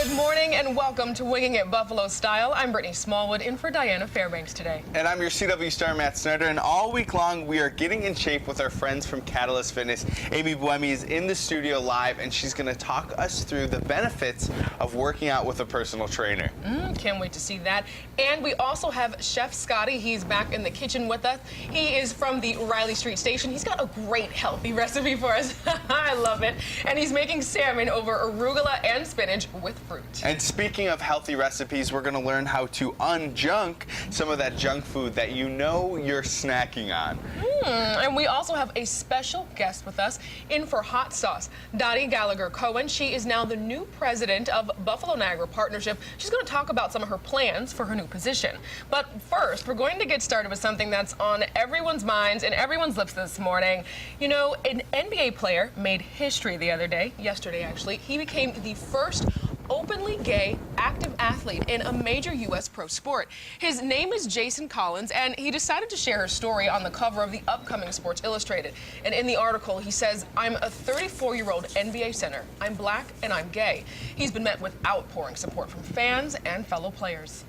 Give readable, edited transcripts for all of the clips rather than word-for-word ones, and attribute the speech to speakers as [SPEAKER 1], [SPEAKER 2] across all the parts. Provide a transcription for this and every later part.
[SPEAKER 1] Good morning and welcome to Winging It Buffalo Style. I'm Brittany Smallwood in for Diana Fairbanks today.
[SPEAKER 2] And I'm your CW star, Matt Snyder, and all week long we are getting in shape with our friends from Catalyst Fitness. Amy Buemi is in the studio live, and she's going to talk us through the benefits of working out with a personal trainer.
[SPEAKER 1] Can't wait to see that. And we also have Chef Scotty. He's back in the kitchen with us. He is from the Riley Street Station. He's got a great healthy recipe for us. I love it. And he's making salmon over arugula and spinach with fruit.
[SPEAKER 2] And speaking of healthy recipes, we're going to learn how to unjunk some of that junk food that you know you're snacking on.
[SPEAKER 1] And we also have a special guest with us in for hot sauce, Dottie Gallagher Cohen. She is now the new president of Buffalo Niagara Partnership. She's going to talk about some of her plans for her new position. But first, we're going to get started with something that's on everyone's minds and everyone's lips this morning. You know, an NBA player made history the other day, yesterday actually. He became the first openly gay active athlete in a major U.S. pro sport. His name is Jason Collins, and he decided to share his story on the cover of the upcoming Sports Illustrated. And in the article, he says, "I'm a 34-year-old NBA center. I'm black and I'm gay." He's been met with outpouring support from fans and fellow players.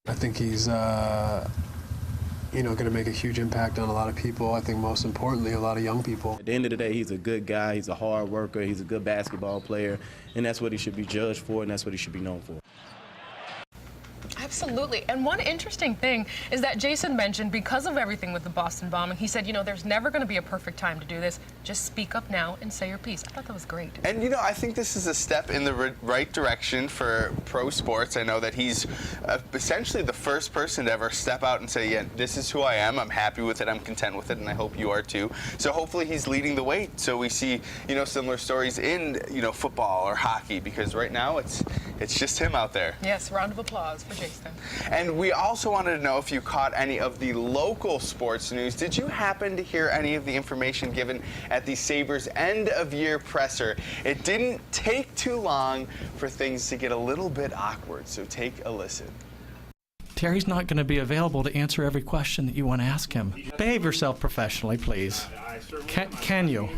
[SPEAKER 3] I think he's going to make a huge impact on a lot of people. I think most importantly, a lot of young people.
[SPEAKER 4] At the end of the day, he's a good guy, he's a hard worker, he's a good basketball player, and that's what he should be judged for, and that's what he should be known for.
[SPEAKER 1] Absolutely. And one interesting thing is that Jason mentioned, because of everything with the Boston bombing, he said, you know, there's never going to be a perfect time to do this. Just speak up now and say your piece. I thought that was great.
[SPEAKER 2] And, you know, I think this is a step in the right direction for pro sports. I know that he's essentially the first person to ever step out and say, yeah, this is who I am. I'm happy with it. I'm content with it. And I hope you are too. So hopefully he's leading the way. So we see, you know, similar stories in, you know, football or hockey, because right now it's just him out there.
[SPEAKER 1] Yes, round of applause for Jason.
[SPEAKER 2] And we also wanted to know if you caught any of the local sports news. Did you happen to hear any of the information given at the Sabres end-of-year presser? It didn't take too long for things to get a little bit awkward, so take a listen.
[SPEAKER 5] Terry's not going to be available to answer every question that you want to ask him. Behave yourself professionally, please. Can you?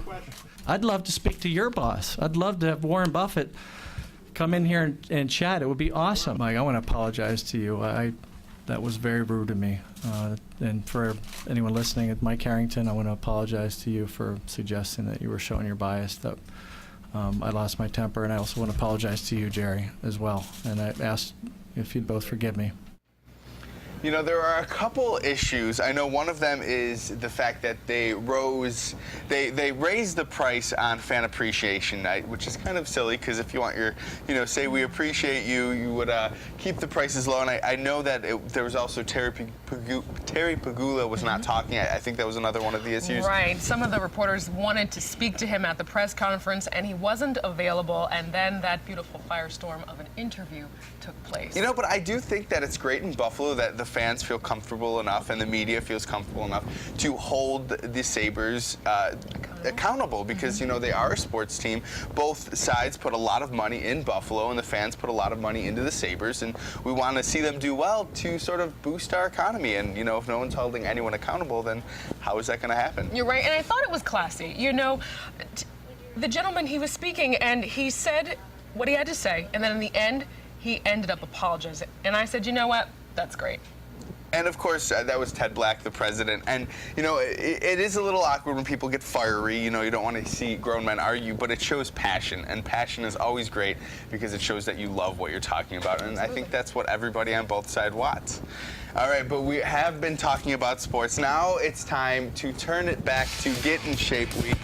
[SPEAKER 5] I'd love to speak to your boss. I'd love to have Warren Buffett come in here and chat. It would be awesome. Mike, I want to apologize to you. That was very rude of me. And for anyone listening, Mike Harrington, I want to apologize to you for suggesting that you were showing your bias. That I lost my temper, and I also want to apologize to you, Jerry, as well. And I asked if you'd both forgive me.
[SPEAKER 2] You know, there are a couple issues. I know one of them is the fact that they raised the price on Fan Appreciation Night, which is kind of silly, because if you want your, you know, say we appreciate you, you would keep the prices low. And I know that there was also Terry Pegula was not talking. I think that was another one of the issues.
[SPEAKER 1] Right. Some of the reporters wanted to speak to him at the press conference, and he wasn't available. And then that beautiful firestorm of an interview took place.
[SPEAKER 2] You know, but I do think that it's great in Buffalo that the fans feel comfortable enough and the media feels comfortable enough to hold the Sabres accountable, because, you know, they are a sports team. Both sides put a lot of money in Buffalo, and the fans put a lot of money into the Sabres, and we want to see them do well to sort of boost our economy. And, you know, if no one's holding anyone accountable, then how is that going to happen?
[SPEAKER 1] You're right, and I thought it was classy. You know, the gentleman, he was speaking, and he said what he had to say, and then in the end, he ended up apologizing. And I said, you know what? That's great.
[SPEAKER 2] And of course, that was Ted Black, the president. And, you know, it is a little awkward when people get fiery. You know, you don't want to see grown men argue, but it shows passion. And passion is always great because it shows that you love what you're talking about. And I think that's what everybody on both sides wants. All right, but we have been talking about sports. Now it's time to turn it back to Get in Shape Week.